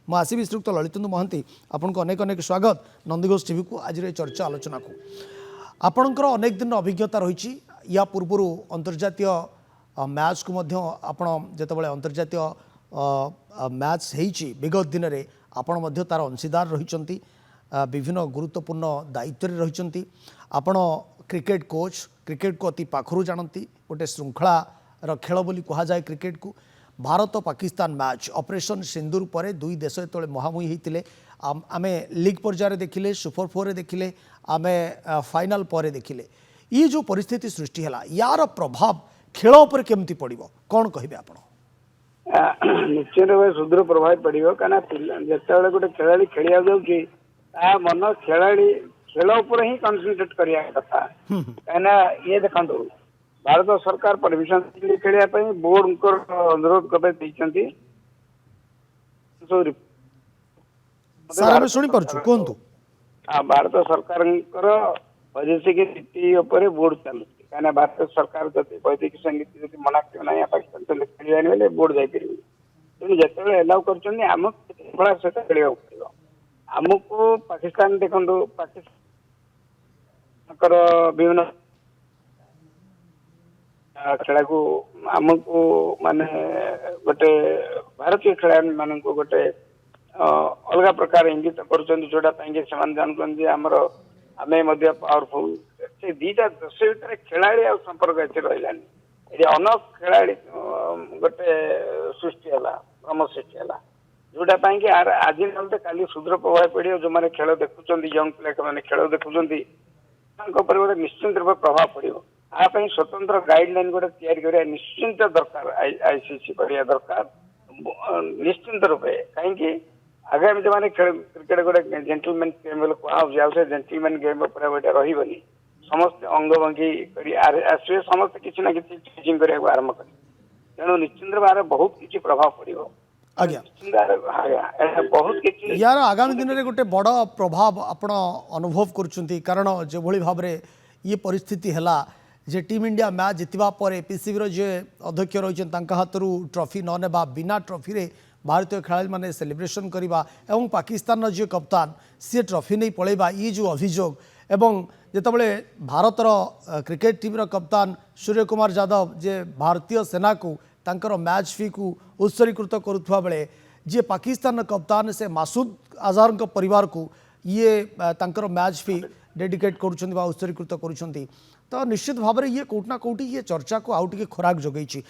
आसबि श्रीयुक्त ललितेन्दु महांती आपको अनेक अनेक स्वागत नंदीघोष टीवी को आज चर्चा आलोचना को आपणकर अनेक दिन अभिज्ञता रही या पूर्व अंतर्जातीय मैच को आपण जितेबाला अंतर्जातीय मैच होती विगत दिन में आपण तार अंशीदार रही विभिन्न गुरुत्वपूर्ण दायित्व रही आपण क्रिकेट कोच क्रिकेट को अति पाखु जानती गोटे श्रृंखलार खेल बोली कह जाए क्रिकेट को भारत पाकिस्तान मैच ऑपरेशन सिंदूर पर दुई देश जो मुहांमुही होते आम लीग पर्यायर देखिले सुपर 4 देखिले आम फाइनाल पर देखिले ये जो परिस्थिति सृष्टि है यार प्रभाव खेल उपर केमती पड़ो कौन कहे आप निश्चित भाव सुदृढ़ प्रभाव पड़ो कहीं जिते गोटे खेला खेलिया जाऊँगी मन खेला खेल उपर ही कनसेंट्रेट करने कथा कहीं ये देखो भारत सरकार परमिशन खेलने बोर्ड अनुरोध करते भारत सरकार वैदेशिक नीति उपर बोर्ड चलुँ कहीं भारत सरकार वैदेशिक नीति मना कर पाकिस्तान खेल बोर्ड जापर तेणु जो एलाउ कर आम सहित खेल पड़ो आमको पाकिस्तान देखो पाकिस्तान विभिन्न खेला को आमको माने गोटे भारतीय खिलाड़ी मान गोटे अलग प्रकार इंगित करोटा जानते आमर आम पावरफुल से दीटा देश भर खेलाड़ी आ संपर्क अच्छे रही ये अनेक खेलाड़ी गोटे सृष्टि है भ्रम सृष्टि है जोटा कि आज ना काली सुदृढ़ प्रभाव पड़ो जो मैंने खेल देखुं यंग प्ले मैंने खेल देखुं गोटे निश्चिंत रूप प्रभाव पड़ो आप स्वतंत्र गाइडलाइन गोटे तैयारी निश्चिंत दरकार आईसीसी करिया दरकार निश्चिंत रूपे कहीं आगामी जो मैंने क्रिकेट गोटे जेंटलमैन गेम कह जेंटलमैन गेम गोटे रही समस्त अंग भंगी आसवे समस्त किसी ना कि टीचिंग करने आरंभ कर तेणु निश्चिंत भाव बहुत किसी प्रभाव पड़ो बहुत यार आगामी दिन में गोटे बड़ प्रभाव आपण अनुभव करुँच कारण जो भाव में ये परिस्थिति है जे टीम इंडिया मैच जितवा पर पीसीबी जे अध्यक्ष रही हाथ ट्रॉफी न नेबा बिना ट्रॉफी रे भारतीय खेलाड़ी माने सेलिब्रेशन करवा एवं पाकिस्तान जो कप्तान सी ट्रॉफी नहीं पलैबा ये जो अभियोग एवं जितेबाला भारतर क्रिकेट टीम कप्तान सूर्य कुमार यादव जे भारतीय सेना को तांकर मैच फी को उत्सर्गीकृत करुवा बेले जे पाकिस्तान कप्तान से मासूद अजहर परिवार को ये तांकर मैच फी डेडिकेट करुँच उत्सर्गीकृत करुँच तो निश्चित भाव में ये कोटना कोटी ये चर्चा को आउ टे खोराक जोगई